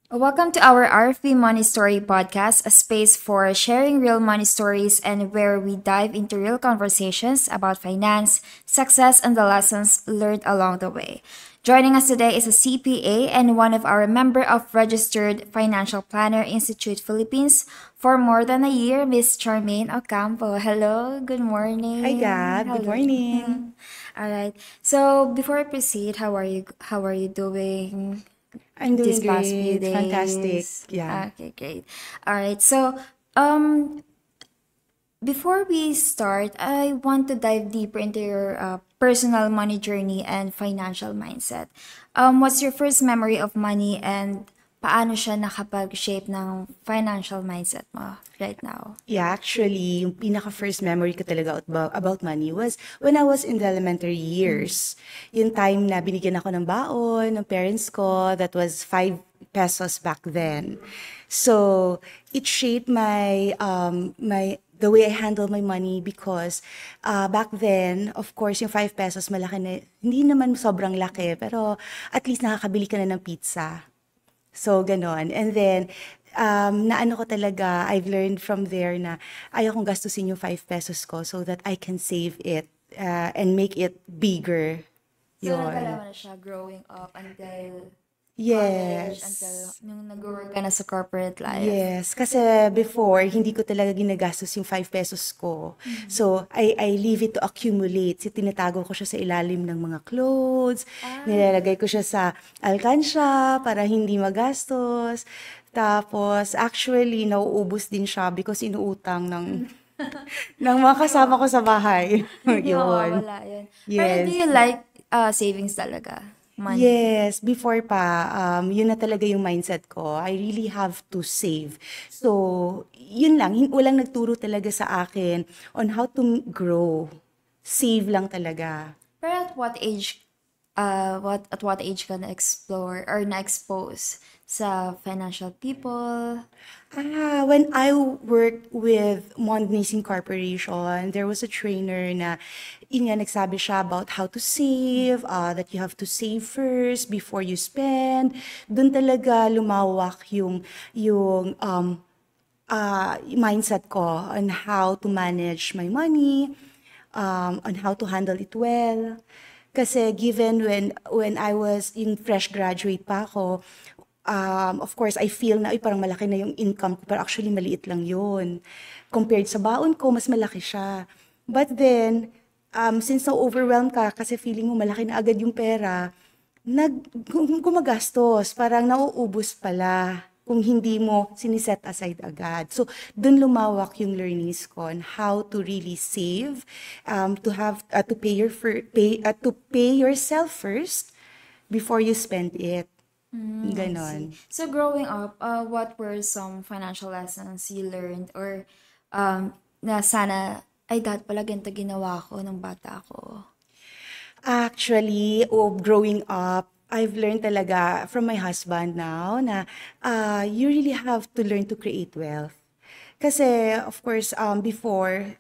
Welcome to our RFP Money Story podcast, a space for sharing real money stories and where we dive into real conversations about finance, success, and the lessons learned along the way. Joining us today is a CPA and one of our member of Registered Financial Planner Institute Philippines for more than a year, Miss Charmaine Ocampo. Hello, good Hi, morning. Gab. Good Hello. morning. All right. So before I proceed, how are you? How are you doing? I'm These doing past few great. Fantastic. days. Yeah. Okay, great. All right. So, um, before we start, I want to dive deeper into your personal money journey and financial mindset. What's your first memory of money and paano siya nakapag-shape ng financial mindset mo right now? Yeah, actually, yung pinaka-first memory ko talaga about money was when I was in the elementary years. Yung time na binigyan ako ng baon ng parents ko, that was 5 pesos back then. So, it shaped the way I handle my money because back then, of course, yung 5 pesos malaki na, hindi naman sobrang laki, pero at least nakakabili ka na ng pizza. So, gano'n. And then, naano ko talaga, I've learned from there na ayaw kong gastusin yung 5 pesos ko so that I can save it and make it bigger. So, nadala Yon. mo na siya growing up until college, until Yes. nung nag-work ka na sa corporate life. Yes, kasi before, hindi ko talaga ginagastos yung 5 pesos ko. So, I leave it to accumulate. So, tinatago ko siya sa ilalim ng mga clothes, Ah, nilalagay ko siya sa alkansya para hindi magastos. Tapos, actually, nauubos din siya because inuutang ng mga hindi kasama ko mo. sa bahay. Hindi Yun. mawawala yun. Pero do Yes. you like savings talaga? Money? Yes, before pa, yun na talaga yung mindset ko. I really have to save. So, yun lang. Walang nagturo talaga sa akin on how to grow. Save lang talaga. Pero at what age ka na-explore or na-expose sa financial people? When I worked with Mondnissing Corporation, there was a trainer na, yun nga, nagsabi siya about how to save, that you have to save first before you spend. Doon talaga lumawak yung mindset ko on how to manage my money, on how to handle it well. Kasi given when I was yung fresh graduate pa ako, of course, I feel na, ay, parang malaki na yung income ko, pero actually maliit lang yun. Compared sa baon ko, mas malaki siya. But then, since na-overwhelm ka, kasi feeling mo malaki na agad yung pera, gumagastos, parang nauubos pala kung hindi mo siniset aside agad. So, dun lumawak yung learnings ko on how to really save, to pay yourself first before you spend it. I see. Ganon. So growing up, what were some financial lessons you learned or na sana, ay dapat pala ganito ginawa ko nung bata ako? Actually, growing up, I've learned talaga from my husband now na you really have to learn to create wealth. Kasi, of course, before,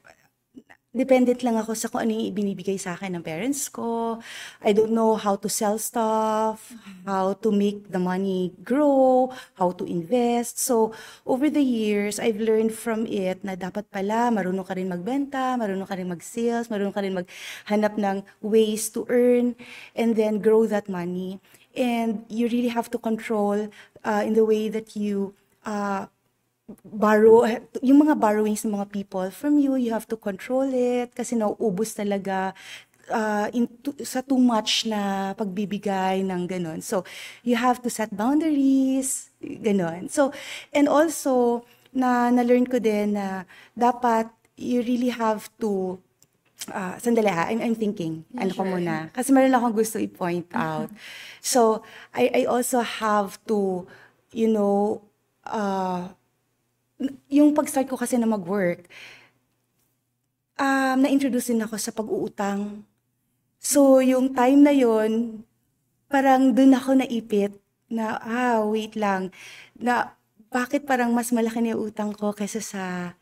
dependent lang ako sa kung ano yung ibinibigay sa akin ng parents ko. I don't know how to sell stuff, how to make the money grow, how to invest. So, over the years, I've learned from it na dapat pala marunong ka rin magbenta, marunong ka rin mag-sales, marunong ka rin maghanap ng ways to earn and then grow that money. And you really have to control in the way that you yung mga borrowings ng mga people from you, you have to control it kasi nauubos talaga sa too much na pagbibigay ng ganun. So, you have to set boundaries, ganun. So, and also, na-learn ko din na dapat you really have to sandali I'm thinking. Yeah, Ano ko sure. muna. Kasi meron akong gusto i-point out. So, I also have to, you know, uh, yung pag-start ko kasi na mag-work, na-introduce din ako sa pag-uutang. So, yung time na yon parang dun ako naipit na, wait lang, na bakit parang mas malaki na yung utang ko kaysa sa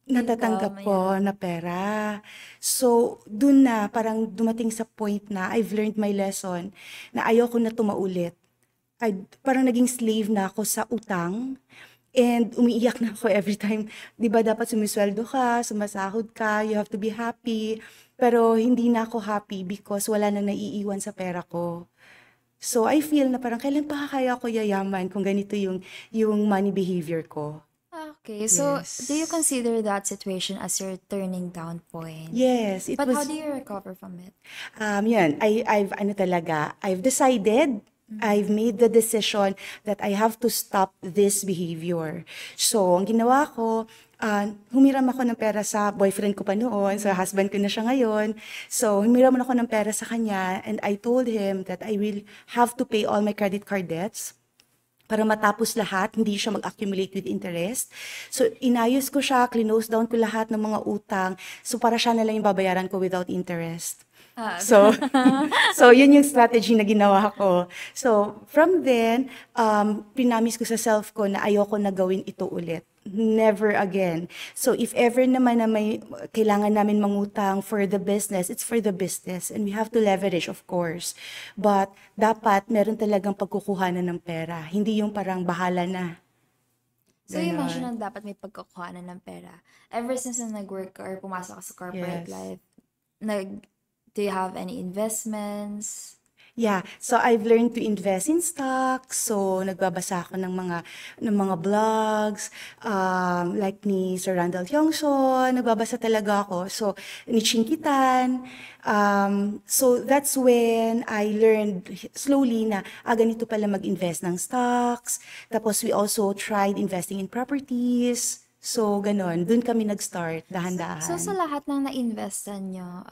Income, natatanggap ko yeah. na pera. So, dun na parang dumating sa point na I've learned my lesson na ayoko na tumaulit. parang naging slave na ako sa utang. And umiiyak na ako every time. 'Di ba dapat sumisweldo ka, sumasahod ka, you have to be happy. Pero hindi na ako happy because wala nang naiiwan sa pera ko. So I feel na parang kailan pa kaya ako yayaman kung ganito yung money behavior ko. Okay, so do you Yes. consider that situation as your turning down point? Yes, it But how was. do you recover from it? Yun, I've decided, I've made the decision that I have to stop this behavior. So, ang ginawa ko, humiram ako ng pera sa boyfriend ko pa noon, sa husband ko na siya ngayon. So, humiram ako ng pera sa kanya and I told him that I will have to pay all my credit card debts para matapos lahat, hindi siya mag-accumulate with interest. So, inayos ko siya, clinose down ko lahat ng mga utang. So, para siya na lang yung babayaran ko without interest. Ah, So, so yun yung strategy na ginawa ko. So, from then, pinamis ko sa self ko na ayoko na gawin ito ulit. Never again. So, if ever naman na may kailangan namin mangutang for the business, it's for the business. And we have to leverage, of course. But, dapat meron talagang pagkukuhanan ng pera. Hindi yung parang bahala na. so you mentioned Ganon. na dapat may pagkukuhanan ng pera. Ever since na nag-work or pumasok ka sa corporate Yes. life, do you have any investments? Yeah, so I've learned to invest in stocks. So nagbabasa ako ng mga blogs like ni Sir Randall Hyungsoo, nagbabasa talaga ako. So ni Chinkitan. So that's when I learned slowly na ganito pala mag-invest ng stocks. Tapos we also tried investing in properties. So ganon, dun kami nag-start So sa dahan-dahan. lahat ng na-investan nyo,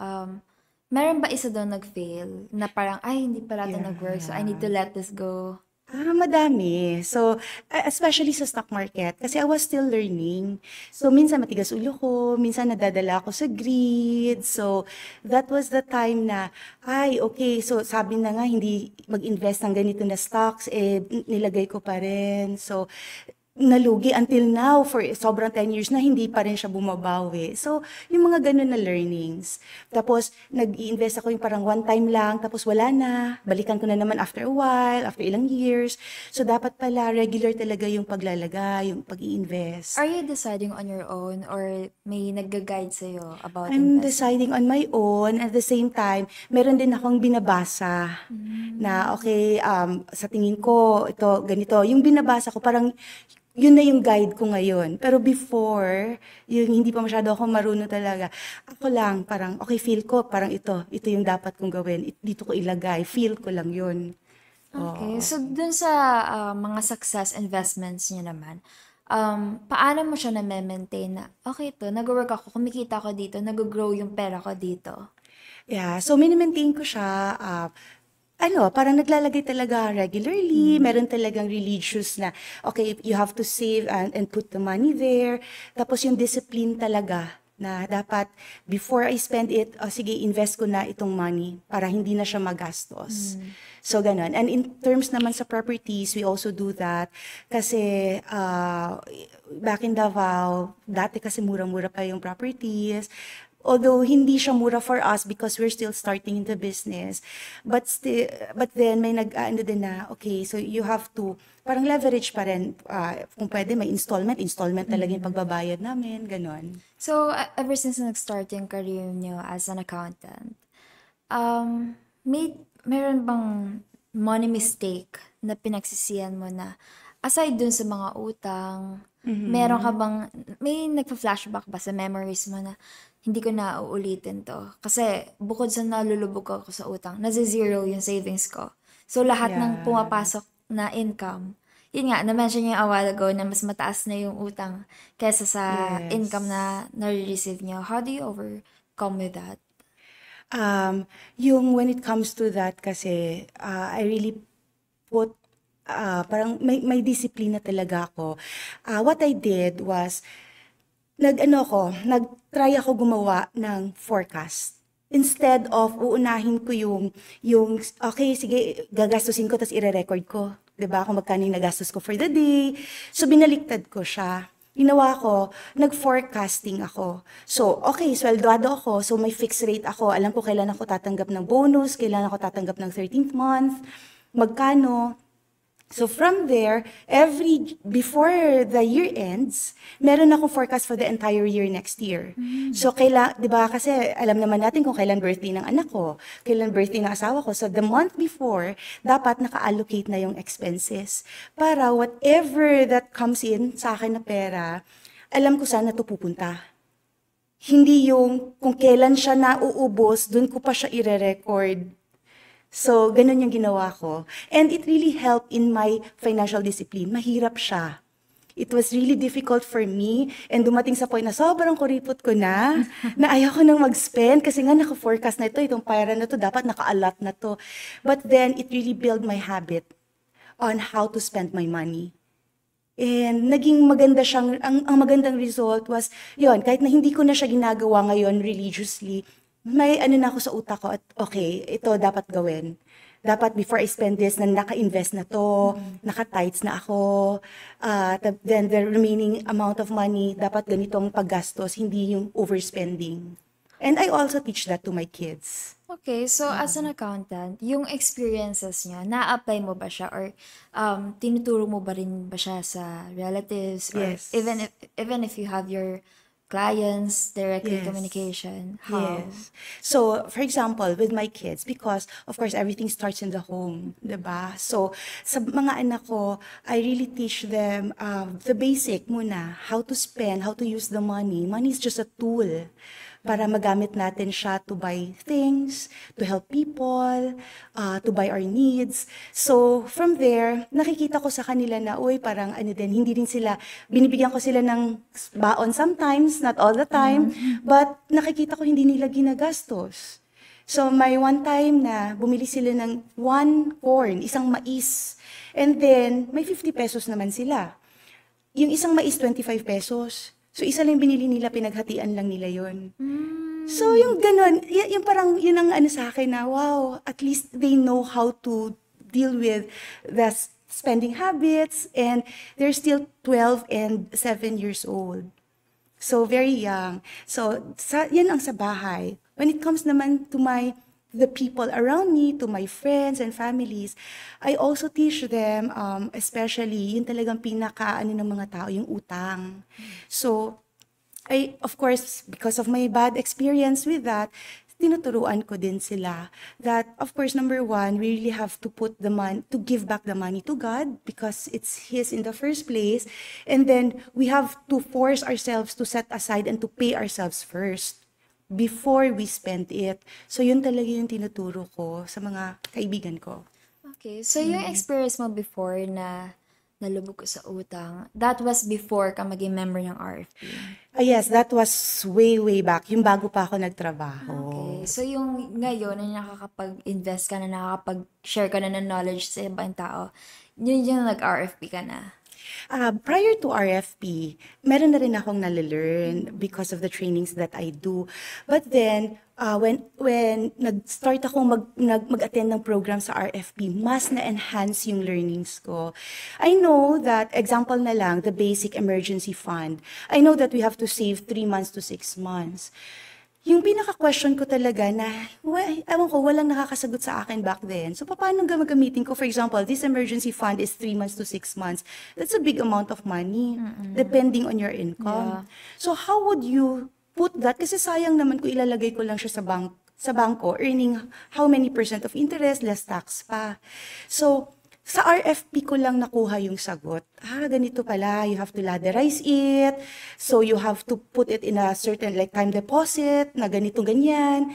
meron ba isa doon nag-fail? Na parang, ay, hindi pala ito nag-work, so I need to Yeah. let this go. Madami. So, especially sa stock market, kasi I was still learning. So, minsan matigas ulo ko, minsan nadadala ako sa greed. So, that was the time na, ay, okay, so sabi na nga, hindi mag-invest ng ganito na stocks, nilagay ko pa rin. So, nalugi until now for sobrang 10 years na hindi pa rin siya bumabawi. So, yung mga ganun na learnings. Tapos, nag-i-invest ako yung parang one time lang, tapos wala na. Balikan ko na naman after a while, after ilang years. So, dapat pala regular talaga yung paglalagay, yung pag-i-invest. Are you deciding on your own or may nagga-guide sa'yo about I'm investment? deciding on my own. At the same time, meron din akong binabasa na, okay, sa tingin ko, ito, ganito. Yung binabasa ko, parang yun na yung guide ko ngayon. Pero before, yung hindi pa masyado ako marunong talaga, ako lang, parang, okay, feel ko, parang ito yung dapat kong gawin. Dito ko ilagay, feel ko lang yun. Okay, Oo. so dun sa mga success investments niyo naman, paano mo siya na-maintain na, okay to, nag-work ako, kumikita ako dito, nag-grow yung pera ko dito? Yeah, so mini-maintain ko siya, parang naglalagay talaga regularly, meron talagang religious na, okay, you have to save and put the money there. Tapos yung discipline talaga na dapat before I spend it, sige, invest ko na itong money para hindi na siya magastos. So, ganun. And in terms naman sa properties, we also do that kasi back in Davao, dati kasi murang-mura pa yung properties. Although hindi siya mura for us because we're still starting in the business. But then may ano din na, okay, so you have to, parang leverage pa rin. Kung pwede, may installment talaga yung pagbabayad namin, ganon. So, ever since nag-start yung career niyo as an accountant, meron bang money mistake na pinagsisihan mo na aside dun sa mga utang, meron ka bang, may nagpa-flashback ba sa memories mo na hindi ko na uulitin to? Kasi bukod sa nalulubog ako sa utang, nasa-zero yung savings ko. So, lahat ng Yeah. pumapasok na income, yun nga, na-mention niyo a while ago na mas mataas na yung utang kaysa sa income Yes. na nare-receive niyo. How do you overcome with that? Yung when it comes to that kasi, I really put, parang may disiplina talaga ako. What I did was, nag-try ako gumawa ng forecast. Instead of uunahin ko okay, sige, gagastusin ko, tapos ire-record ko. 'Di ba kung magkano yung nagastos ko for the day. So, binaliktad ko siya. Ginawa ko, nag-forecasting ako. So, okay, sweldoado ako, so may fixed rate ako. Alam ko kailan ako tatanggap ng bonus, kailan ako tatanggap ng 13th month, magkano. So from there, before the year ends, meron akong forecast for the entire year next year. So 'di ba kasi alam naman natin kung kailan birthday ng anak ko, kailan birthday ng asawa ko. So the month before, dapat naka-allocate na yung expenses para whatever that comes in sa akin na pera, alam ko saan na 'to pupunta. Hindi yung kung kailan siya nauubos, dun ko pa siya ire-record. So, ganun yung ginawa ko. And it really helped in my financial discipline. Mahirap siya. It was really difficult for me. And dumating sa point na sobrang kuripot ko na ayaw ko nang mag-spend kasi nga naka-forecast na ito, itong pera na to, dapat naka-allot na to. But then, it really built my habit on how to spend my money. And naging maganda siyang, ang magandang result was, yon kahit na hindi ko na siya ginagawa ngayon religiously, may ano na ako sa utak ko at okay, ito dapat gawin. Dapat before I spend this, na naka-invest na to, naka-tights na ako, then the remaining amount of money, dapat ganitong paggastos, hindi yung overspending. And I also teach that to my kids. Okay, so as an accountant, yung experiences niya, na-apply mo ba siya or tinuturo mo ba rin ba siya sa relatives or Yes. even if you have your clients directly Yes. communication? How? Yes. So, for example, with my kids, because of course everything starts in the home, 'di ba? So, sa mga anak ko, I really teach them the basic muna, how to spend, how to use the money. Money is just a tool para magamit natin siya to buy things, to help people, to buy our needs. So, from there, nakikita ko sa kanila na, uy, parang ano din, hindi rin sila, binibigyan ko sila ng baon sometimes, not all the time, but nakikita ko hindi nila ginagastos. So, may one time na bumili sila ng one corn, isang mais, and then may 50 pesos naman sila. Yung isang mais, 25 pesos. So, isa lang binili nila, pinaghatian lang nila yon. So, yung ganun, yung parang, yun ang ano sa akin na, wow, at least they know how to deal with the spending habits, and they're still 12 and 7 years old. So, very young. So, yan ang sa bahay. When it comes naman to the people around me, to my friends and families, I also teach them, especially, yun talagang pinaka, ng mga tao, yung utang. So, of course, because of my bad experience with that, tinuturuan ko din sila that, of course, number one, we really have to put the money, to give back the money to God because it's His in the first place. And then we have to force ourselves to set aside and to pay ourselves first before we spend it. So yun talaga yung tinuturo ko sa mga kaibigan ko. Okay, so yung experience mo before na nalubog ko sa utang, that was before ka maging member ng RFP. Yes, that was way, way back. Yung bago pa ako nagtrabaho. Okay, so yung ngayon na nakakapag-invest ka na, nakakapag-share ka na ng knowledge sa ibang tao, yun yung nag-RFP ka na. Prior to RFP, meron na rin akong nalalearn because of the trainings that I do. But then, when nag-start akong mag-attend ng program sa RFP, mas na-enhance yung learnings ko. I know that, example na lang, the basic emergency fund. I know that we have to save 3 months to 6 months. Yung pinaka-question ko talaga na, ewan ko, walang nakakasagot sa akin back then. So, paano gagamitin ko? For example, this emergency fund is 3 months to 6 months. That's a big amount of money, depending on your income. Yeah. So, how would you put that? Kasi sayang naman kung ilalagay ko lang siya sa bangko, earning how many % of interest, less tax pa. So, sa RFP ko lang nakuha yung sagot. Ganito pala, you have to ladderize it. So you have to put it in a certain like time deposit na ganito ganyan.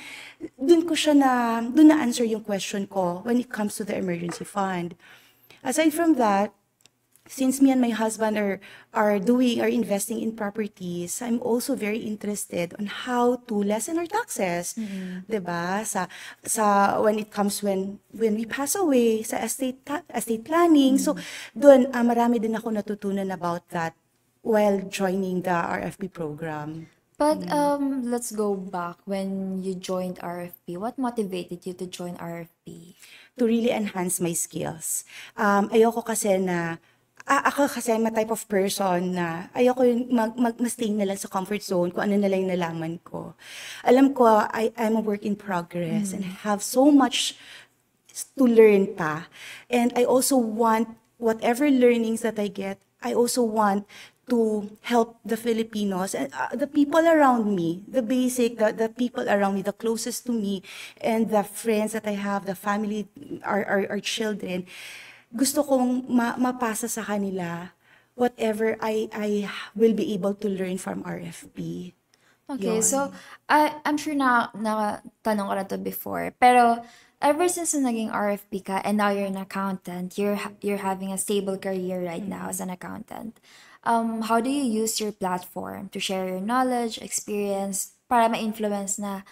Doon na answer yung question ko when it comes to the emergency fund. Aside from that, since me and my husband are investing in properties, I'm also very interested on how to lessen our taxes, 'di ba? Sa when it comes when we pass away sa estate planning. So doon marami din ako natutunan about that while joining the RFP program. But let's go back when you joined RFP. What motivated you to join RFP? To really enhance my skills. Ayoko kasi na ako kasi I'm a type of person na ayoko yung mag-stay na lang sa comfort zone kung ano na lang yung nalaman ko. Alam ko, I'm a work in progress and I have so much to learn pa. And I also want whatever learnings that I get, I also want to help the Filipinos and the people around me, the people around me, the closest to me, and the friends that I have, the family, our children. Gusto kong mapasa sa kanila whatever I will be able to learn from RFP. Okay, so Yon. I'm sure na tanong ko na to before, pero ever since na naging RFP ka and now you're an accountant, you're having a stable career right now as an accountant. How do you use your platform to share your knowledge, experience, para ma-influence na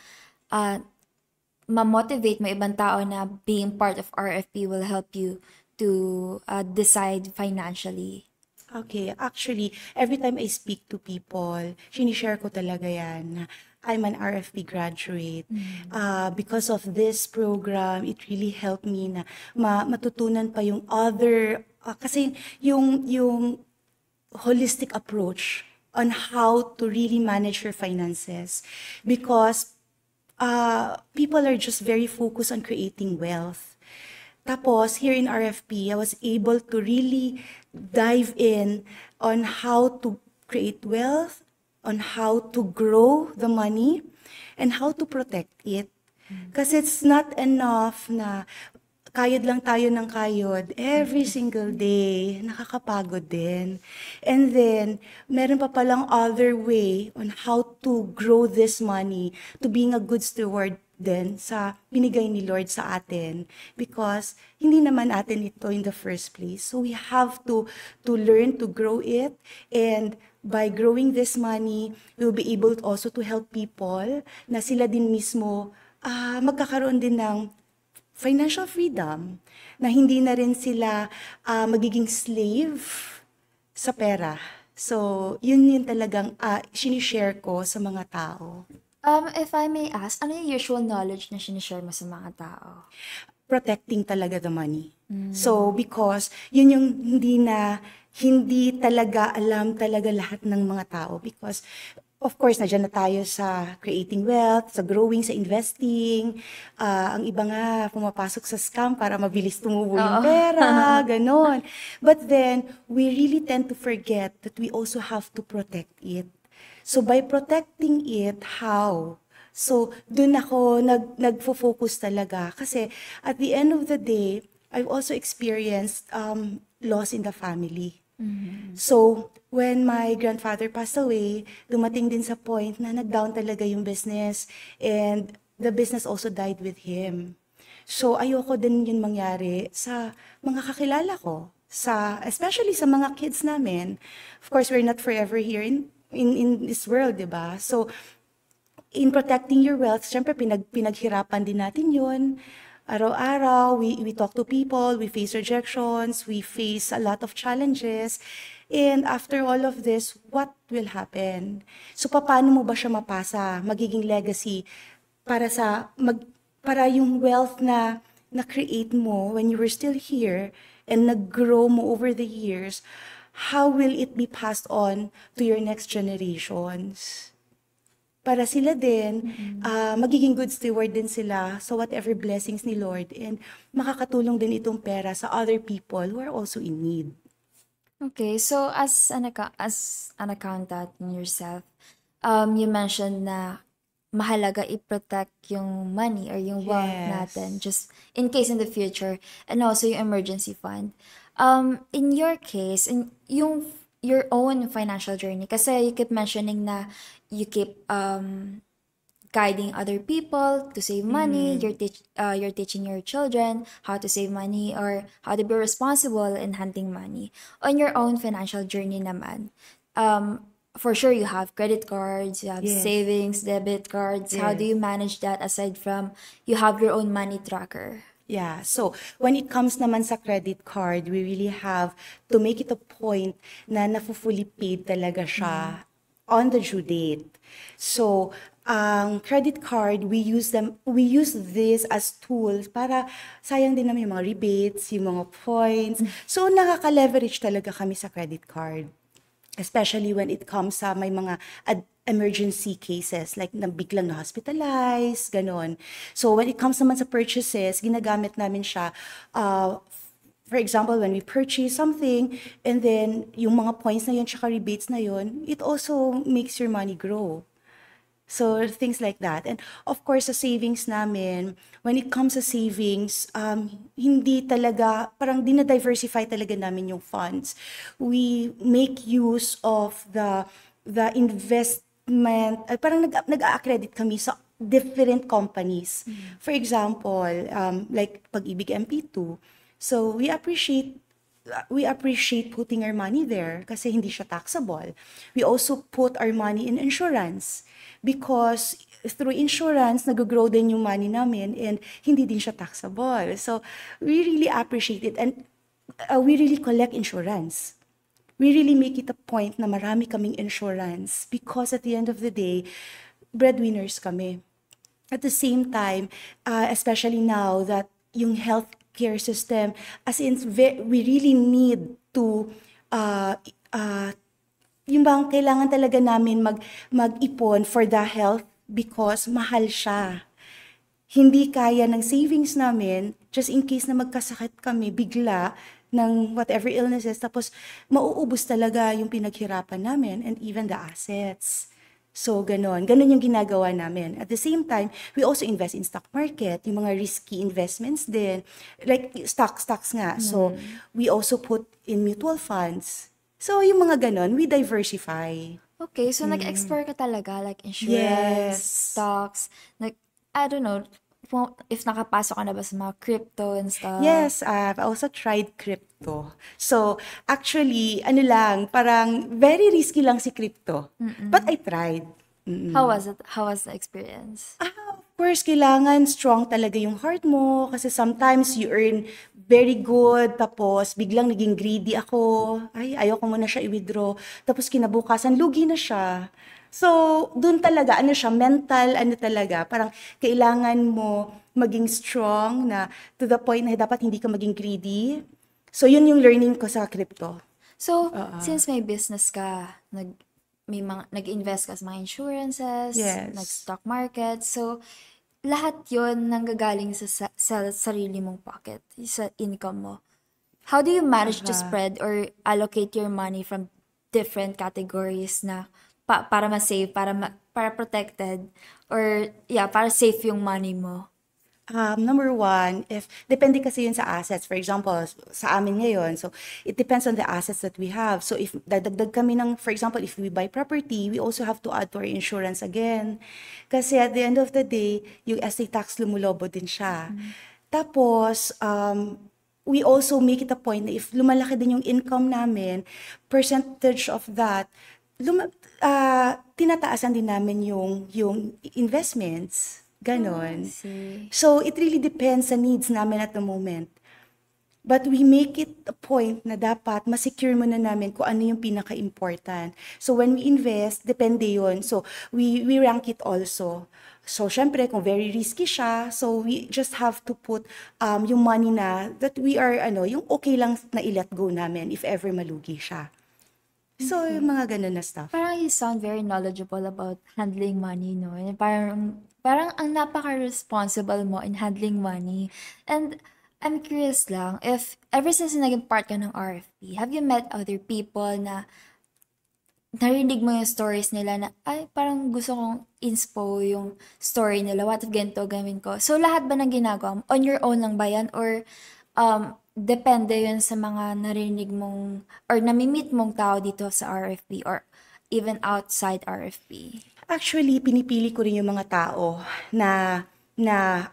uh, ma-motivate mo ibang tao na being part of RFP will help you to decide financially? Okay, actually, every time I speak to people, sinishare ko talaga yan na I'm an RFP graduate. Because of this program, it really helped me na matutunan pa yung other, kasi yung holistic approach on how to really manage your finances. Because people are just very focused on creating wealth. Tapos, here in RFP, I was able to really dive in on how to create wealth, on how to grow the money, and how to protect it. Kasi it's not enough na kayod lang tayo ng kayod every single day. Nakakapagod din. And then, meron pa palang other way on how to grow this money to being a good steward din sa binigay ni Lord sa atin because hindi naman atin ito in the first place. So we have to learn to grow it, and by growing this money, we'll be able also to help people na sila din mismo magkakaroon din ng financial freedom, na hindi na rin sila magiging slave sa pera. So, yun talagang sinishare ko sa mga tao. If I may ask, ano yung usual knowledge na sinishare mo sa mga tao? Protecting talaga the money. So, because yun yung hindi talaga alam talaga lahat ng mga tao. Because, of course, nandiyan na tayo sa creating wealth, sa growing, sa investing. Ang iba nga, pumapasok sa scam para mabilis tumubo yung pera, ganon. But then, we really tend to forget that we also have to protect it. So, by protecting it, how? So, dun ako nagfo-focus talaga. Kasi, at the end of the day, I've also experienced loss in the family. So, when my grandfather passed away, dumating din sa point na nag-down talaga yung business, and the business also died with him. So, ayoko din yun mangyari sa mga kakilala ko, especially sa mga kids namin. Of course, we're not forever here in this world, di ba? So, in protecting your wealth, syempre pinaghirapan din natin yun. Araw-araw, we talk to people, we face rejections, we face a lot of challenges. And after all of this, what will happen? So, paano mo ba siya mapasa? Magiging legacy para yung wealth na na-create mo when you were still here and nag-grow mo over the years, how will it be passed on to your next generations? Para sila din, magiging good steward din sila sa whatever blessings ni Lord, and makakatulong din itong pera sa other people who are also in need. Okay, so as an accountant yourself, you mentioned na mahalaga i-protect yung money or yung wealth natin just in case in the future, and also yung emergency fund. In your case, in your own financial journey, kasi you keep mentioning na you keep guiding other people to save money, you're teaching your children how to save money or how to be responsible in handling money. On your own financial journey naman, for sure you have credit cards, you have savings, debit cards. How do you manage that aside from you have your own money tracker? Yeah, so when it comes naman sa credit card, we really have to make it a point na fully paid talaga siya on the due date. So, credit card, we use this as tools para sayang din naman yung mga rebates, yung mga points. So, nakaka-leverage talaga kami sa credit card. Especially when it comes sa may mga emergency cases, like biglang na-hospitalize, ganon. So when it comes naman sa purchases, ginagamit namin siya For example, when we purchase something, and then yung mga points na yun, tsaka rebates na yun, it also makes your money grow. So, things like that. And of course, sa savings namin, when it comes sa savings, hindi talaga, parang dinadiversify talaga namin yung funds. We make use of the investment, parang nag-a-accredit kami sa different companies. For example, like Pag-ibig MP2. So, we appreciate putting our money there kasi hindi siya taxable. We also put our money in insurance because through insurance, nag-grow din yung money namin and hindi din siya taxable. So, we really appreciate it and we really collect insurance. We really make it a point na marami kaming insurance because at the end of the day, breadwinners kami. At the same time, especially now that yung healthcare system, as in, we really need to, yung bang kailangan talaga namin mag-ipon for the health because mahal siya. Hindi kaya ng savings namin, just in case na magkasakit kami bigla ng whatever illnesses, tapos mauubos talaga yung pinaghirapan namin and even the assets. So, ganon. Ganon yung ginagawa namin. At the same time, we also invest in stock market, yung mga risky investments din. Like, stocks nga. So, we also put in mutual funds. So, yung mga ganon, we diversify. Okay, so nag-explore ka talaga, like Yes. insurance, stocks, I don't know, if nakapasok ka na ba sa mga crypto and stuff? Yes, I've also tried crypto. So, actually, ano lang, parang very risky lang si crypto. But I tried. How was it? How was the experience? Of course, kailangan strong talaga yung heart mo kasi sometimes you earn very good tapos biglang naging greedy ako. Ay, ayoko muna siya i-withdraw. Tapos kinabukasan, lugi na siya. So, dun talaga, ano siya, mental, ano talaga, parang kailangan mo maging strong na to the point na dapat hindi ka maging greedy. So, yun yung learning ko sa crypto. So, since may business ka, nag-invest ka sa mga insurances, Yes. nag-stock market, so, lahat yon nanggagaling sa sarili mong pocket, sa income mo. How do you manage to spread or allocate your money from different categories na para ma-save, para protected, or para safe yung money mo? Number one, depende kasi yun sa assets. For example, sa amin ngayon, so it depends on the assets that we have. So if dadagdag kami ng, for example, if we buy property, we also have to add to our insurance again. Kasi at the end of the day, yung estate tax lumulobo din siya. Tapos, we also make it a point na if lumalaki din yung income namin, percentage of that, tinataasan din namin yung investments. Ganon. See. So, it really depends sa needs namin at the moment. But we make it a point na dapat masecure muna namin kung ano yung pinaka-important. So, when we invest, depende yun. So, we rank it also. So, syempre, kung very risky siya, so we just have to put yung money na that we are, yung okay lang na i-let go namin if ever malugi siya. So, yung mga ganun na stuff. Parang you sound very knowledgeable about handling money, no? And parang ang napaka-responsible mo in handling money. And I'm curious lang, if ever since naging part ka ng RFP, have you met other people na narinig mo yung stories nila na, ay, parang gusto kong inspo yung story nila, what if ganito gawin ko? So, lahat ba ng ginagawa mo? On your own lang ba yan? Or, depende yun sa mga narinig mong, or nami-meet mong tao dito sa RFP, or even outside RFP? Actually, pinipili ko rin yung mga tao na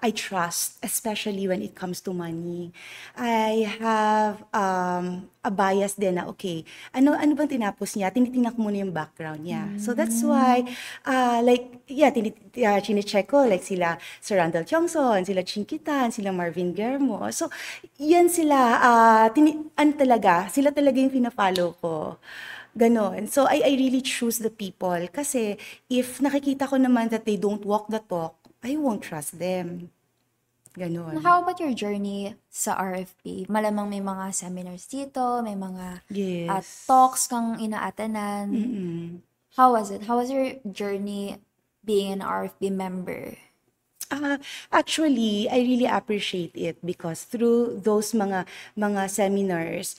I trust, especially when it comes to money. I have a bias din na, okay, ano bang tinapos niya? Tinitingnan ko muna yung background niya. So that's why, chine-check ko, like sila Sir Randall Tiongson, sila Chinkitan, sila Marvin Guillermo. So, yan sila, sila talaga yung pina-follow ko. Ganon. So, I really choose the people. Kasi, if nakikita ko naman that they don't walk the talk, I won't trust them. Ganon. How about your journey sa RFP? Malamang may mga seminars dito, may mga Yes. talks kang ina-attenan. Mm-mm. How was it? How was your journey being an RFP member? Actually, I really appreciate it because through those mga seminars,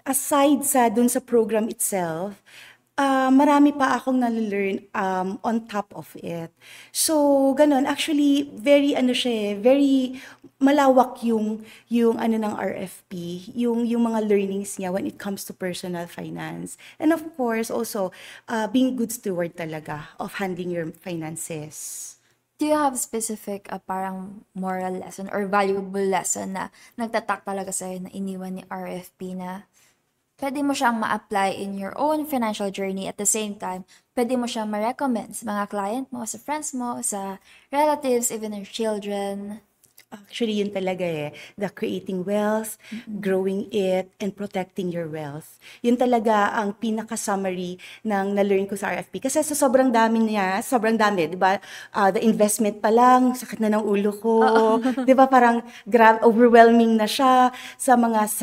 aside sa dun sa program itself, marami pa akong nale-learn on top of it. So, ganun. Actually, very ano siya eh, very malawak yung ano ng RFP, yung mga learnings niya when it comes to personal finance. And of course, also being good steward talaga of handling your finances. Do you have specific parang moral lesson or valuable lesson na nagtatak talaga sa'yo na iniwan ni RFP na pwede mo siyang ma-apply in your own financial journey at the same time, pwede mo siyang ma-recommend sa mga client mo, sa friends mo, sa relatives, even your children? Actually, yun talaga eh. The creating wealth, growing it, and protecting your wealth. Yun talaga ang pinaka-summary ng na-learn ko sa RFP. Kasi sa sobrang dami niya, sobrang dami, di ba? The investment pa lang, sakit na ng ulo ko. Di ba? Parang overwhelming na siya. Sa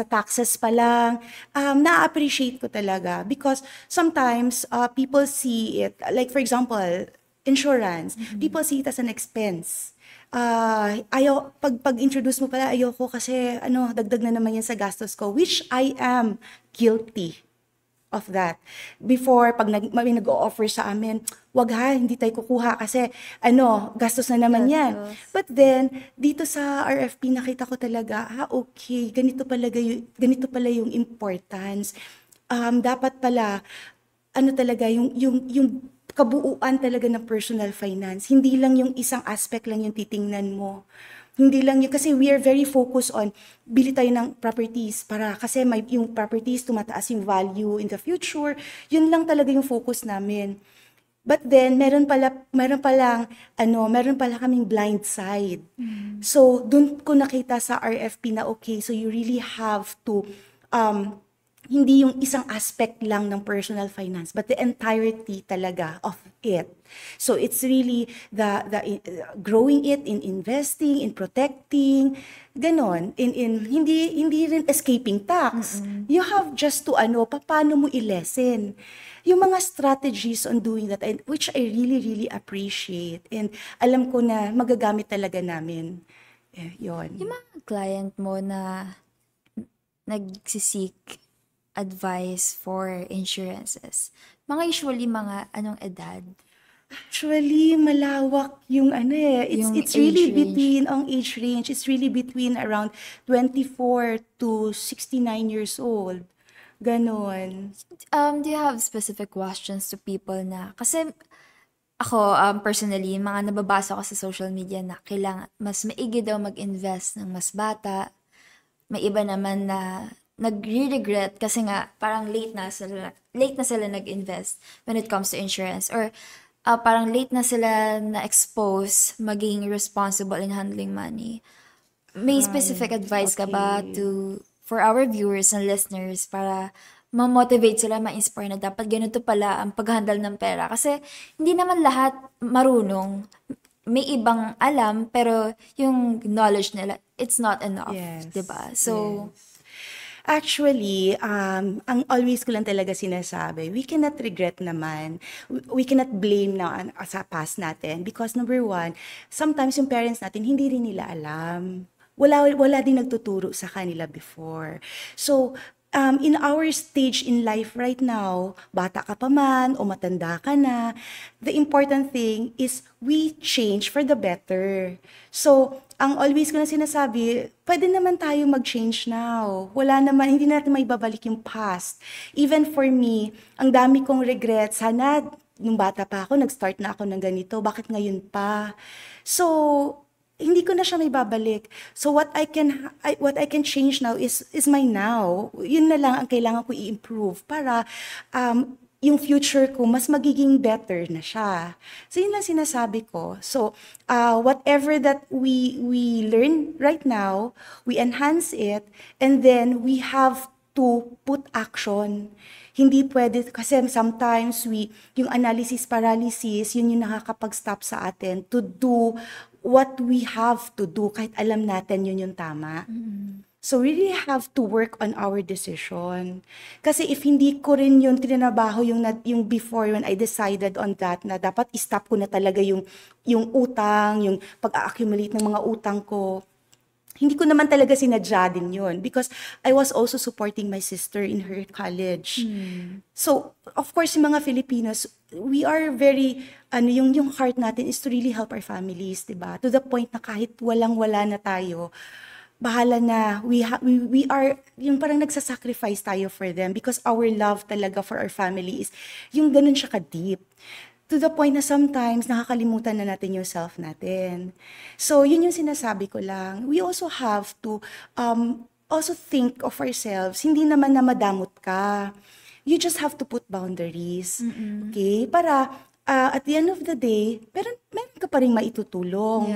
taxes pa lang. Na-appreciate ko talaga. Because sometimes, people see it, like for example, insurance, people see it as an expense. Pag-introduce mo pala, ayoko kasi dagdag na naman yan sa gastos ko, which I am guilty of that. Before, pag may nag-o-offer sa amin, wag ha, hindi tayo kukuha kasi gastos na naman yan. Gastos. But then, dito sa RFP, nakita ko talaga, okay, ganito pala yung importance. Dapat pala, talaga, yung kabuuan talaga ng personal finance. Hindi lang yung isang aspect lang yung titingnan mo. Hindi lang yun, kasi we are very focused on, bili tayo ng properties kasi yung properties, tumataas yung value in the future. Yun lang talaga yung focus namin. But then, meron pala kaming blind side. So, dun ko nakita sa RFP na okay, so you really have to, hindi yung isang aspect lang ng personal finance, but the entirety talaga of it. So it's really the growing it, in investing, in protecting, ganon, in hindi rin escaping tax. You have just to paano mo i-lessen yung mga strategies on doing that, and which I really really appreciate, and alam ko na magagamit talaga namin. Yon. Yung mga client mo na nagsisik advice for insurances, usually mga anong edad? Actually, malawak yung Yung it's really age range. between ang age range. It's really between around 24 to 69 years old. Ganon. Do you have specific questions to people na, kasi ako, personally, mga nababasa ko sa social media na kailangan, mas maigi daw mag-invest ng mas bata. May iba naman na nagre-regret kasi nga parang late na sila nag-invest when it comes to insurance, or parang late na sila na-expose maging responsible in handling money. May specific advice ka ba Okay. for our viewers and listeners para ma-motivate sila, ma-inspire na dapat ganito pala ang pag-handle ng pera? Kasi hindi naman lahat marunong. May ibang alam, pero yung knowledge nila, it's not enough, Yes. 'di ba? So, Yes. Actually, ang always ko lang talaga sinasabi, we cannot regret naman. We cannot blame na sa past natin because number one, sometimes yung parents natin hindi rin nila alam. Wala din nagtuturo sa kanila before. So, in our stage in life right now, bata ka pa man o matanda ka na, the important thing is we change for the better. So, ang always ko na sinasabi, pwede naman tayo mag-change now. Hindi natin maibabalik yung past. Even for me, ang dami kong regrets. Sana, nung bata pa ako, nag-start na ako ng ganito. Bakit ngayon pa? So, hindi ko na siya may babalik. So what I can change now is my now. Yun na lang ang kailangan ko i-improve para yung future ko mas magiging better na siya. So yun lang sinasabi ko. So whatever that we learn right now, we enhance it, and then we have to put action. Hindi pwede, kasi sometimes yung analysis paralysis, yun yung nakakapag-stop sa atin to do what we have to do, kahit alam natin yun yung tama. So we really have to work on our decision. Kasi if hindi ko rin yung trinabaho yung before when I decided on that na dapat i-stop ko na talaga yung utang, yung pag-accumulate ng mga utang ko, hindi ko naman talaga sinadya din yun because I was also supporting my sister in her college. So, of course, yung mga Filipinos, we are very, yung heart natin is to really help our families, diba? To the point na kahit walang-wala na tayo, bahala na, we are, yung parang nagsasacrifice tayo for them because our love talaga for our family is, yung ganun siya ka-deep. To the point na sometimes nakakalimutan na natin yung self natin. So, yun yung sinasabi ko lang. We also have to also think of ourselves. Hindi naman na madamot ka. You just have to put boundaries. Okay? Para at the end of the day, meron ka pa rin maitutulong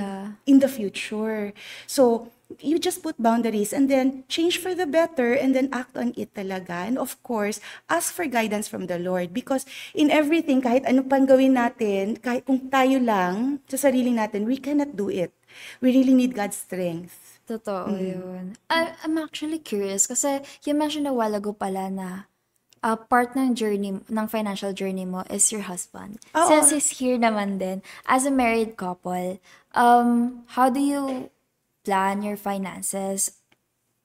in the future. So, you just put boundaries and then change for the better and then act on it talaga. And of course, ask for guidance from the Lord because in everything, kahit ano pang gawin natin, kahit kung tayo lang sa sarili natin, we cannot do it. We really need God's strength. Totoo yun. I'm actually curious kasi you mentioned a while ago pala na part ng journey, ng financial journey mo is your husband. Oo. Since he's here naman din, as a married couple, how do you plan your finances?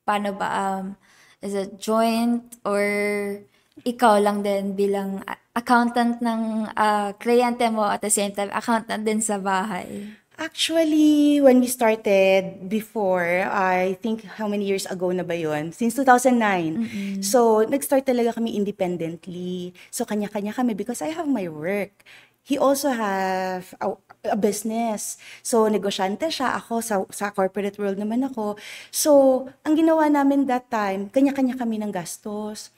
Paano ba, is it joint or ikaw lang din bilang accountant ng kliyente mo at the same time accountant din sa bahay? Actually, when we started before, I think how many years ago na ba yun? Since 2009. So, nag-start talaga kami independently. So, kanya-kanya kami because I have my work. He also have a business. So, negosyante siya. Ako, sa corporate world naman ako. So, ang ginawa namin that time, kanya-kanya kami ng gastos.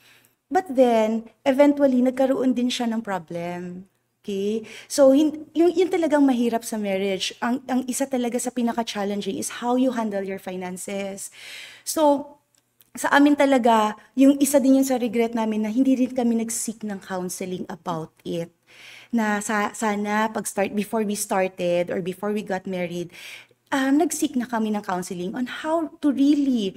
But then, eventually, nagkaroon din siya ng problem. Okay? So, yung talagang mahirap sa marriage, ang isa talaga sa pinaka-challenging is how you handle your finances. So, sa amin talaga, yung isa din yun sa regret namin na hindi rin kami nag-seek ng counseling about it. Na sana before we started or before we got married, nag-seek na kami ng counseling on how to really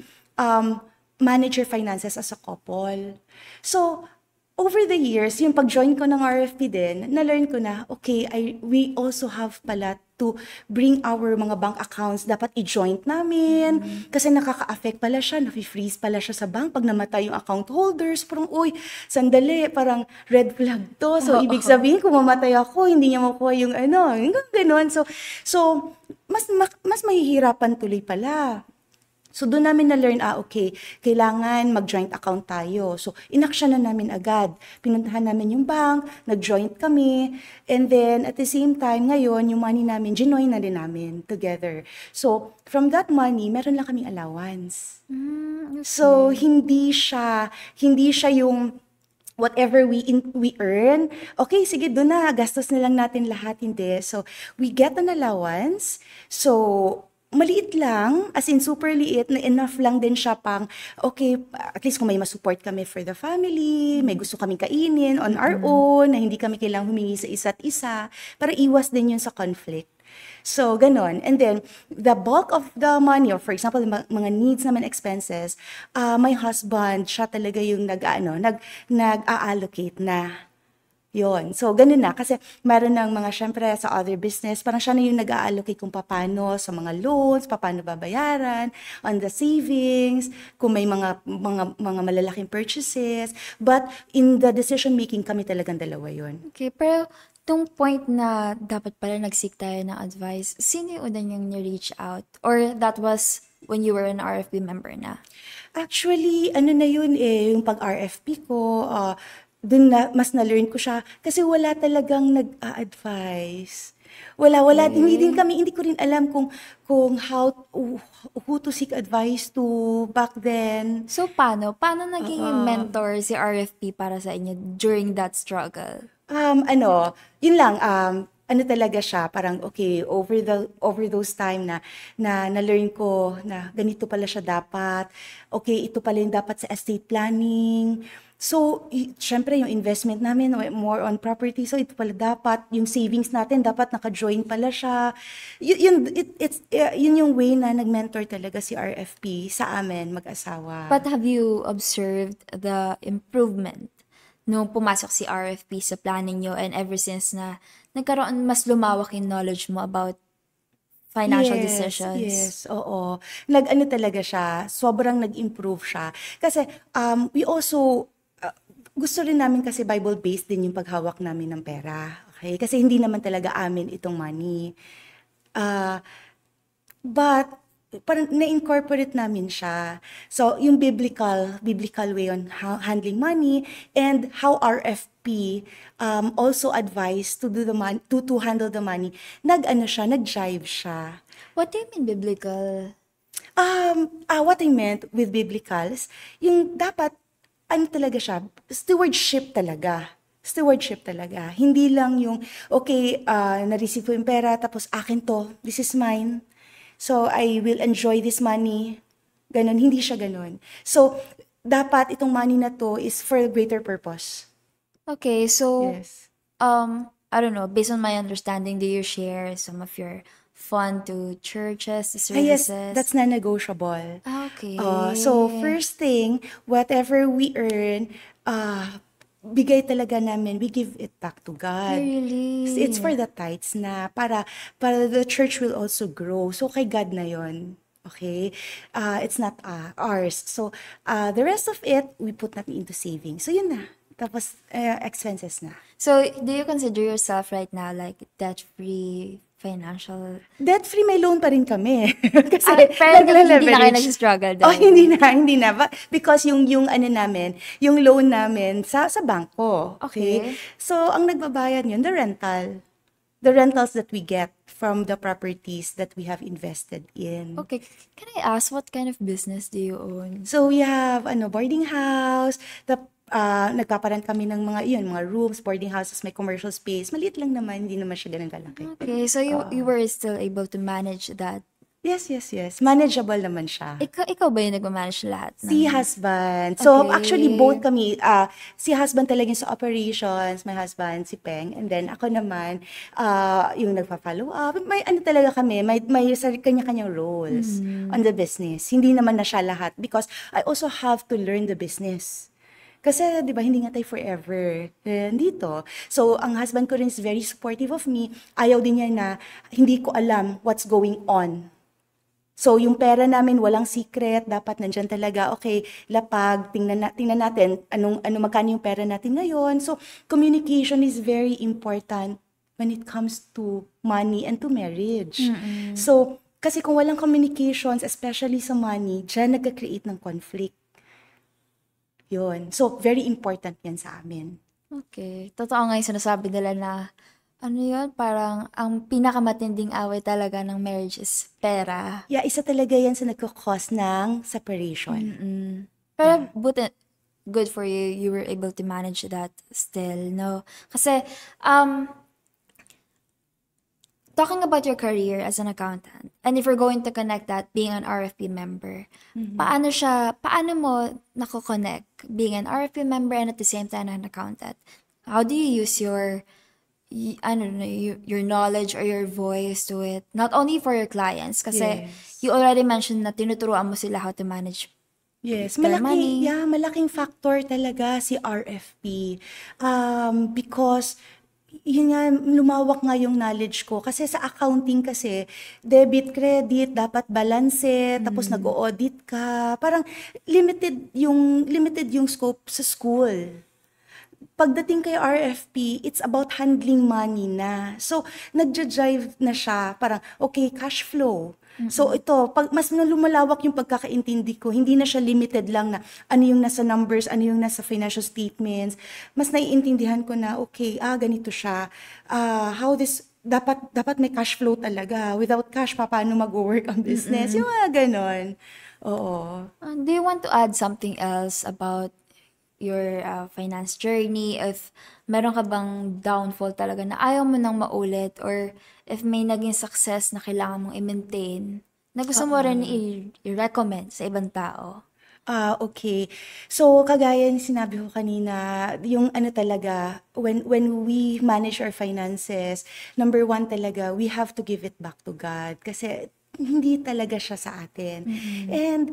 manage your finances as a couple. So, over the years, yung pag-join ko ng RFP din, na-learn ko na, okay, we also have pala to bring our mga bank accounts, dapat i-joint namin, kasi nakaka-affect pala siya, nafi-freeze pala siya sa bank pag namatay yung account holders, parang, uy, sandali, parang red flag to, so ibig sabihin, kung mamatay ako, hindi niya makuha yung yung gano'n. So mas mahihirapan tuloy pala. So, doon namin na-learn, okay, kailangan mag-joint account tayo. So, inaksyon na namin agad. Pinuntahan namin yung bank, nag-joint kami, and then, at the same time, ngayon, yung money namin, ginoin na din namin together. So, from that money, meron lang kaming allowance. Okay. So, hindi siya yung whatever we earn, okay, sige, doon na, gastos na lang natin lahat, hindi. So, we get an allowance. So, maliit lang, as in super liit, na enough lang din siya pang, okay, at least kung may masupport kami for the family, may gusto kaming kainin on our own, na hindi kami kailangang humingi sa isa't isa, para iwas din yun sa conflict. So, ganon. And then, the bulk of the money, or for example, mga needs naman expenses, my husband, siya talaga yung nag-a-allocate na. Yon. So, ganun na. Kasi meron ng mga, syempre, sa other business, parang siya na yung nag-a-allocate kung paano sa mga loans, paano babayaran, on the savings, kung may mga malalaking purchases. But in the decision-making, kami talagang dalawa yon. Okay, pero tong point na dapat pala nag-seek tayo ng advice, sino yung unang yung ni-reach out? Or that was when you were an RFP member na? Actually, ano na yun yung pag-RFP ko, dun na, mas na-learn ko siya kasi wala talagang nag-a-advise. Wala, hindi ko rin alam kung who to seek advice to back then. So, paano naging mentor si RFP para sa inyo during that struggle? Yun lang, talaga siya, parang okay, over those time na na-learn ko na ganito pala siya dapat. Okay, ito pala yung dapat sa estate planning. So, syempre yung investment namin more on property. So, ito pala dapat, yung savings natin, dapat naka-join pala siya. Yun yung way na nag-mentor talaga si RFP sa amin, mag-asawa. But have you observed the improvement nung pumasok si RFP sa planning nyo and ever since na nagkaroon mas lumawak yung knowledge mo about financial decisions? Oo. Nag-ano talaga siya, sobrang nag-improve siya. Kasi, we also, gusto rin namin kasi Bible-based din yung paghawak namin ng pera. Okay? Kasi hindi naman talaga amin itong money. Ah, but, parang na-incorporate namin siya. So, yung biblical way on handling money and how RFP also advised to do the to handle the money. Nag-jive siya. What do you mean biblical? What I meant with biblicals, yung dapat, ano talaga siya, stewardship talaga. Stewardship talaga. Hindi lang yung, okay, na-receive ko yung pera, tapos akin to, this is mine. So, I will enjoy this money. Ganon, hindi siya ganon. So, dapat itong money na to is for a greater purpose. Okay, so Yes. I don't know, based on my understanding, do you share some of your fund to churches, to Yes, services? that's non-negotiable. Okay. So, first thing, whatever we earn, bigay talaga namin, we give it back to God. Really? It's for the tithes na para the church will also grow. So, kay God na yon. Okay? It's not ours. So, the rest of it, we put natin into savings. So, yun na. Tapos, expenses na. So, do you consider yourself right now like debt-free financial? Debt-free, may loan pa rin kami. Kasi, Pero hindi na kayo nagla-leverage. nag-struggle Oh, daw. hindi na. Because yung ano namin, yung loan namin sa bangko. Okay. So, ang nagbabayad yun, the rental. The rentals that we get from the properties that we have invested in. Okay, can I ask what kind of business do you own? So, we have, boarding house, nagpaparent kami ng mga rooms, boarding houses, may commercial space. Maliit lang naman, hindi naman siya ganun kalaki. Okay, so you were still able to manage that. Yes. Manageable naman siya. Ikaw ba yung nagmamanage lahat? Si husband. So, Okay. actually, both kami, si husband talaga yung sa operations, my husband, si Peng, and then ako naman, yung nagpa-follow up. May ano talaga kami, may kanya-kanyang roles on the business. Hindi naman na siya lahat because I also have to learn the business. Kasi, di ba, hindi nga tayo forever dito. So, ang husband ko rin is very supportive of me. Ayaw din niya na hindi ko alam what's going on. So, yung pera namin, walang secret. Dapat nandyan talaga, okay, lapag, tingnan natin magkano yung pera natin ngayon. So, communication is very important when it comes to money and to marriage. So, kasi kung walang communications, especially sa money, dyan nagka-create ng conflict. Yun. So, very important yan sa amin. Okay. Totoo nga yung sinasabi nila na, ano yun, parang ang pinakamatinding away talaga ng marriage is pera. Yeah, isa talaga yan sa nagkakos ng separation. Pero buti, good for you, you were able to manage that still, no? Kasi, talking about your career as an accountant, and if we're going to connect that being an RFP member, paano mo nako-connect being an RFP member and at the same time an accountant? How do you use your I don't know, your knowledge or your voice to it? Not only for your clients, kasi you already mentioned na tinuturuan mo sila how to manage Yes, their money. malaking factor talaga si RFP. Because yun nga, lumawak nga yung knowledge ko. Kasi sa accounting kasi, debit, credit, dapat balance, tapos nag-audit ka. Parang limited yung scope sa school. Pagdating kay RFP, it's about handling money na. So, nagja-drive na siya. Parang, okay, cash flow. So, ito, mas lumalawak yung pagkakaintindi ko. Hindi na siya limited lang na ano yung nasa numbers, ano yung nasa financial statements. Mas naiintindihan ko na, okay, ganito siya. How this, dapat may cash flow talaga. Without cash, paano mag-work ang business? Yung mga ganon. Oo. Do you want to add something else about your finance journey? If meron ka bang downfall talaga na ayaw mo nang maulit, or if may naging success na kailangan mong i-maintain na gusto mo rin i-recommend sa ibang tao? Okay. So, kagaya ng sinabi ko kanina, yung ano talaga, when we manage our finances, number one talaga, we have to give it back to God. Kasi hindi talaga siya sa atin. Mm. And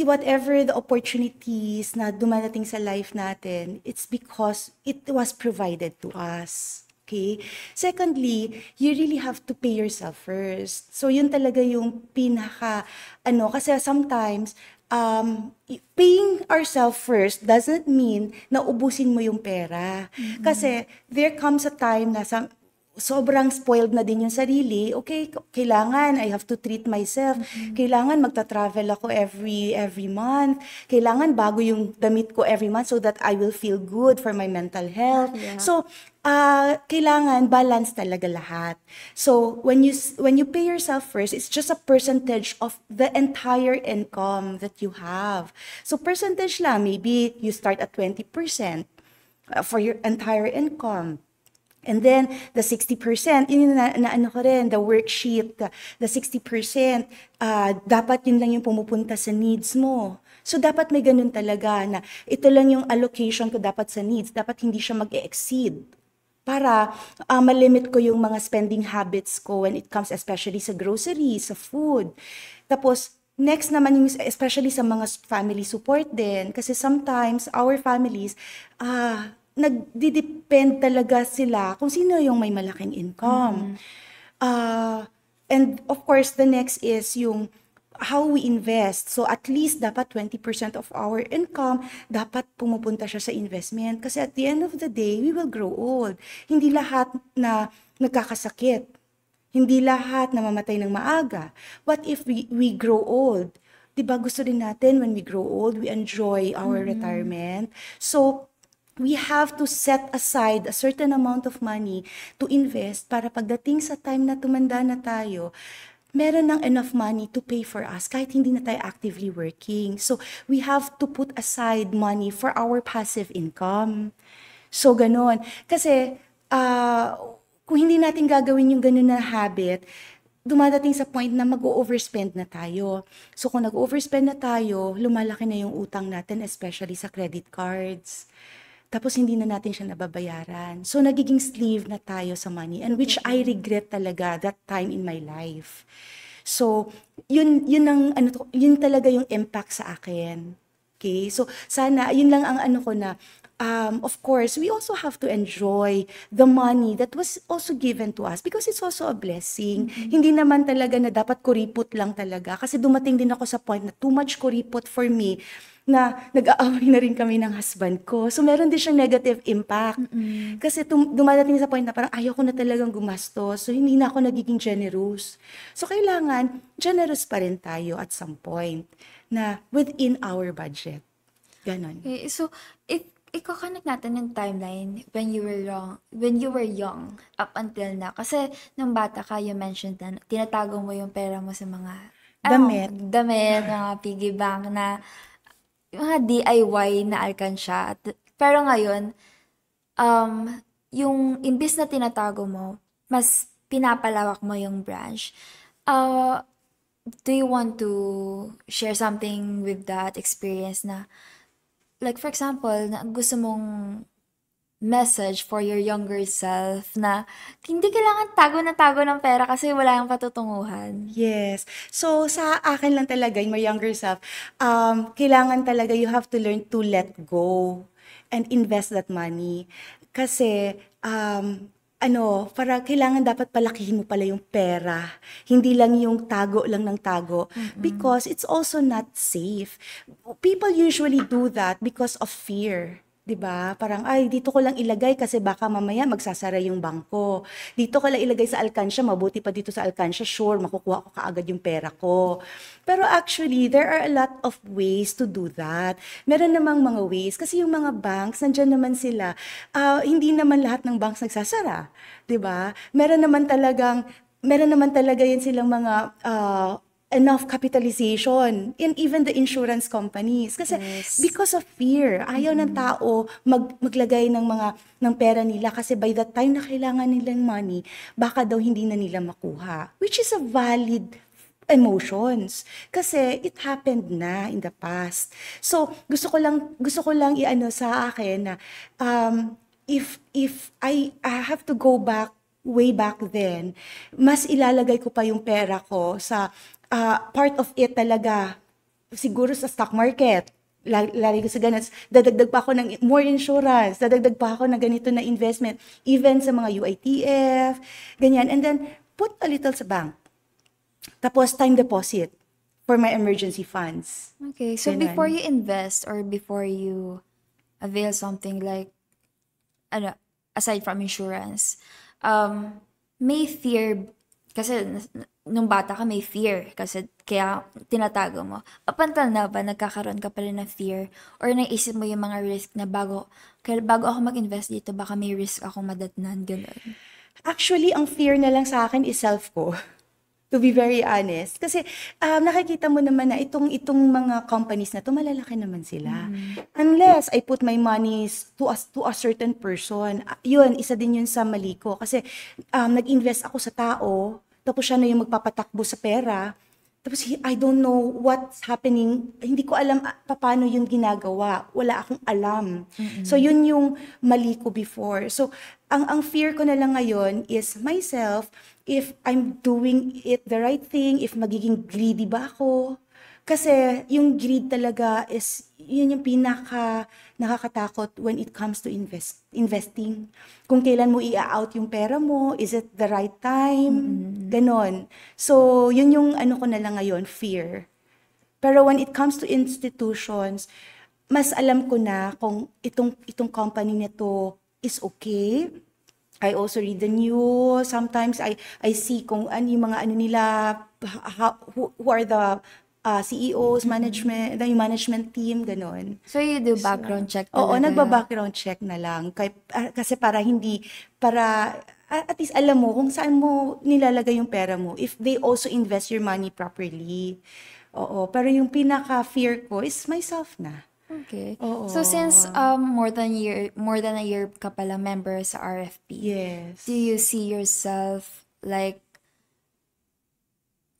whatever the opportunities na dumadating sa life natin, it's because it was provided to us. Okay? Secondly, you really have to pay yourself first. So, yun talaga yung kasi sometimes, paying ourselves first doesn't mean na ubusin mo yung pera. Mm. Kasi there comes a time na sobrang spoiled na din yung sarili. Okay, kailangan I have to treat myself. Mm. Kailangan magta-travel ako every month. Kailangan bago yung damit ko every month so that I will feel good for my mental health. Yeah. So, kailangan balance talaga lahat. So, when you pay yourself first, it's just a percentage of the entire income that you have. So, percentage lang, maybe you start at 20% for your entire income. And then, the 60%, yun yung ano ko rin, the worksheet, the 60%, dapat yun lang yung pumupunta sa needs mo. So, dapat may ganun talaga na ito lang yung allocation ko dapat sa needs. Dapat hindi siya mag-exceed para malimit ko yung mga spending habits ko when it comes especially sa groceries, sa food. Tapos, next naman yung especially sa mga family support din. Kasi sometimes, our families, nagdi-depend talaga sila kung sino yung may malaking income. And of course, the next is yung how we invest. So at least dapat 20% of our income dapat pumupunta siya sa investment. Kasi at the end of the day, we will grow old. Hindi lahat na nagkakasakit. Hindi lahat na mamatay ng maaga. What if we grow old? Diba gusto din natin when we grow old, we enjoy our retirement. So, we have to set aside a certain amount of money to invest para pagdating sa time na tumanda na tayo, meron ng enough money to pay for us kahit hindi na tayo actively working. So, we have to put aside money for our passive income. So, ganon. Kasi, kung hindi natin gagawin yung ganon na habit, dumadating sa point na mag-overspend na tayo. So, kung nag-overspend na tayo, lumalaki na yung utang natin, especially sa credit cards. Tapos hindi na natin siya nababayaran. So nagiging slave na tayo sa money, and which I regret talaga that time in my life. So yun talaga yung impact sa akin. Okay? So sana yun lang ang ano ko na of course, we also have to enjoy the money that was also given to us because it's also a blessing. Hindi naman talaga na dapat kuripot lang talaga. Kasi dumating din ako sa point na too much kuripot for me na nag-aaway na rin kami ng husband ko. So, meron din siyang negative impact. Kasi dumadating sa point na parang ayaw ko na talagang gumastos. So, hindi na ako nagiging generous. So, kailangan generous pa rin tayo at some point na within our budget. Ganon. Okay, so if iko-connect natin yung timeline when you were young up until now. Kasi nung bata ka, you mentioned na tinatago mo yung pera mo sa mga damit, mga piggy bank na mga DIY na alkansya. Pero ngayon, yung imbis na tinatago mo, mas pinapalawak mo yung branch. Do you want to share something with that experience na, like for example, na gusto mong message for your younger self na hindi kailangan tago na tago ng pera kasi wala yung patutunguhan? Yes. So, sa akin lang talaga, my younger self, kailangan talaga you have to learn to let go and invest that money. Kasi, para kailangan dapat palakihin mo pala yung pera. Hindi lang yung tago lang ng tago. Because it's also not safe. People usually do that because of fear. 'Di ba? Parang, ay, dito ko lang ilagay kasi baka mamaya magsasara yung bangko. Dito ko lang ilagay sa alkansya, mabuti pa dito sa alkansya, sure, makukuha ko kaagad yung pera ko. Pero actually, there are a lot of ways to do that. Meron namang mga ways, kasi yung mga banks, nandyan naman sila, hindi naman lahat ng banks nagsasara. 'Di ba? Meron naman talaga yan silang mga enough capitalization in even the insurance companies. Kasi because of fear, ayaw ng tao maglagay ng pera nila kasi by that time na kailangan nilang money, baka daw hindi na nila makuha. Which is a valid emotions. Kasi it happened na in the past. So, gusto ko lang iano sa akin na if I have to go back way back then, mas ilalagay ko pa yung pera ko sa part of it talaga siguro sa stock market. Lagi ko sa ganun. Dadagdag pa ako ng more insurance, dadagdag pa ako ng ganito na investment, even sa mga UITF, ganyan. And then, put a little sa bank. Tapos, time deposit for my emergency funds. Okay, so Ganun. before you invest or before you avail something like, ano, aside from insurance, may fear, kasi nung bata ka may fear, kasi kaya tinatago mo. Up until now ba, nagkakaroon ka pa rin ng fear? Or naisip mo yung mga risk na bago ako mag-invest dito, baka may risk ako madatnan, gano'n. Actually, ang fear na lang sa akin is self ko. To be very honest. Kasi nakikita mo naman na itong mga companies na to, malalaki naman sila. Unless I put my money to a certain person, yun, isa din yun sa mali ko. Kasi nag-invest ako sa tao, tapos siya na yung magpapatakbo sa pera. Tapos I don't know what's happening. Hindi ko alam paano yun ginagawa. Wala akong alam. So yun yung mali ko before. So ang fear ko na lang ngayon is myself, if I'm doing it the right thing, if magiging greedy ba ako. Kasi yung greed talaga is, yun yung pinaka nakakatakot when it comes to investing. Kung kailan mo i-out yung pera mo, is it the right time? Ganon. So, yun yung ano ko na lang ngayon, fear. Pero when it comes to institutions, mas alam ko na kung itong company nito is okay. I also read the news. Sometimes I see kung ano yung mga ano nila, who are the CEOs, management, yung management team, ganon. So you do background check Oo, talaga? nagba-background check na lang. Kasi para at least alam mo kung saan mo nilalagay yung pera mo. If they also invest your money properly. Oo, pero yung pinaka-fear ko is myself na. Okay. Oo. So since more than a year ka pala member sa RFP, Yes. do you see yourself like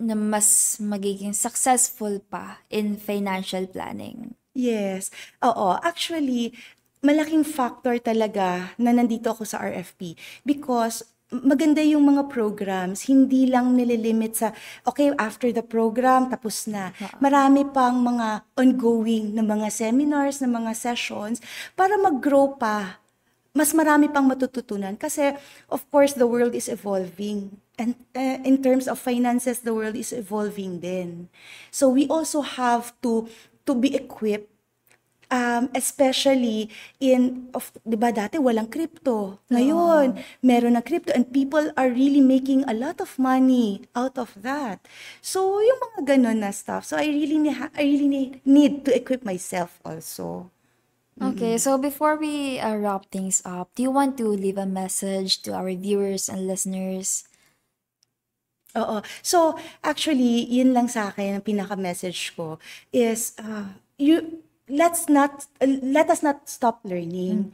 na mas magiging successful pa in financial planning? Yes. Oo. Actually, malaking factor talaga na nandito ako sa RFP because maganda yung mga programs, hindi lang nililimit sa, okay, after the program, tapos na. Marami pang mga ongoing na mga seminars, na mga sessions, para mag-grow pa. Mas marami pang matututunan kasi, of course, the world is evolving. And in terms of finances, the world is evolving din. So we also have to be equipped, especially di ba dati walang crypto. Ngayon, meron na crypto and people are really making a lot of money out of that. So yung mga ganun na stuff. So I really need to equip myself also. Okay, so before we wrap things up, do you want to leave a message to our viewers and listeners? Oo. So, actually, yun lang sa akin, ang pinaka-message ko is, let us not stop learning.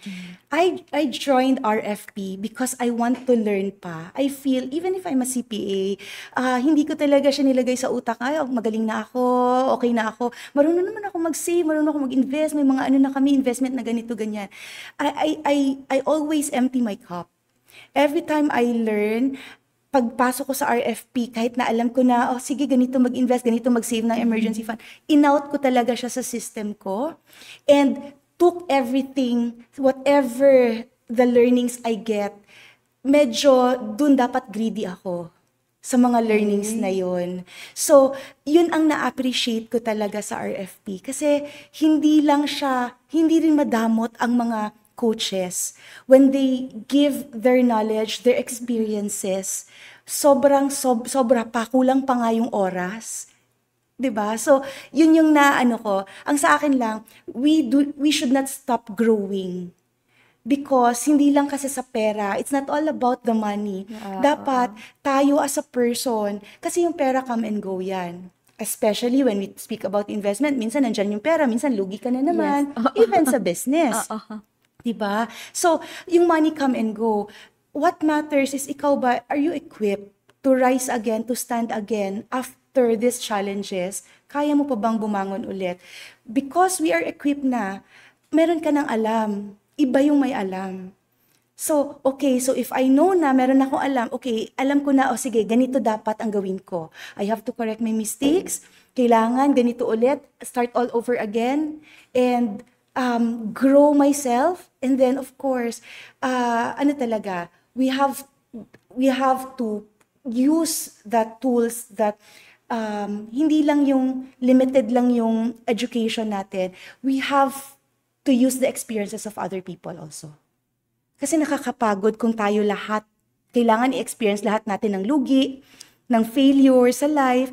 I joined RFP because I want to learn pa. I feel, even if I'm a CPA, hindi ko talaga siya nilagay sa utak, ay, magaling na ako, okay na ako. Marunong naman ako mag-save, marunong ako mag-invest, may mga ano na kami, investment na ganito, ganyan. I always empty my cup. Every time I learn, pagpasok ko sa RFP, kahit na alam ko na, oh sige, ganito mag-invest, ganito mag-save ng emergency fund, in-out ko talaga siya sa system ko and took everything, whatever the learnings I get, medyo dun dapat greedy ako sa mga learnings na yun. So, yun ang na-appreciate ko talaga sa RFP kasi hindi rin madamot ang mga coaches, when they give their knowledge, their experiences, sobra pa, kulang pa nga yung oras. 'Di ba? So, yun yung naano ko. Ang sa akin lang, we should not stop growing. Because hindi lang kasi sa pera, it's not all about the money. Dapat tayo as a person, kasi yung pera come and go yan. Especially when we speak about investment, minsan nandyan yung pera, minsan lugi ka na naman, even sa business. Diba? So, yung money come and go. What matters is ikaw ba, are you equipped to rise again, to stand again after these challenges, kaya mo pa bang bumangon ulit? Because we are equipped na, meron ka ng alam. Iba yung may alam. So, okay, so if I know na meron akong alam, okay, alam ko na, sige, ganito dapat ang gawin ko. I have to correct my mistakes. Kailangan ganito ulit, start all over again, and grow myself. And then, of course, ano talaga, we have to use the tools that hindi lang yung limited lang yung education natin. We have to use the experiences of other people also. Kasi nakakapagod kung tayo lahat, kailangan i-experience lahat natin ng lugi, ng failure sa life.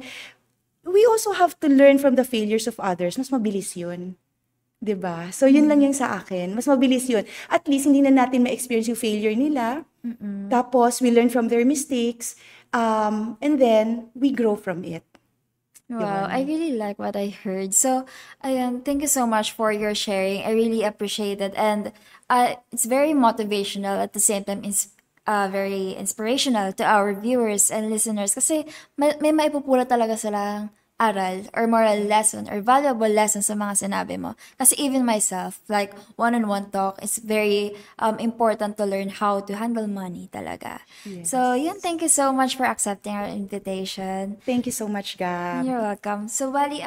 We also have to learn from the failures of others. Mas mabilis yun. 'Di ba? So, yun lang yung sa akin. Mas mabilis yun. At least, hindi na natin ma-experience yung failure nila. Tapos, we learn from their mistakes. And then, we grow from it. Wow, I really like what I heard. So, ayan, thank you so much for your sharing. I really appreciate it. And it's very motivational at the same time, very inspirational to our viewers and listeners. Kasi may maipupulot talaga silang aral or moral lesson or valuable lesson sa mga sinabi mo. Kasi even myself, like one-on-one talk, it's very important to learn how to handle money talaga. So, yun, thank you so much for accepting our invitation. Thank you so much, Gab. You're welcome. So, bali,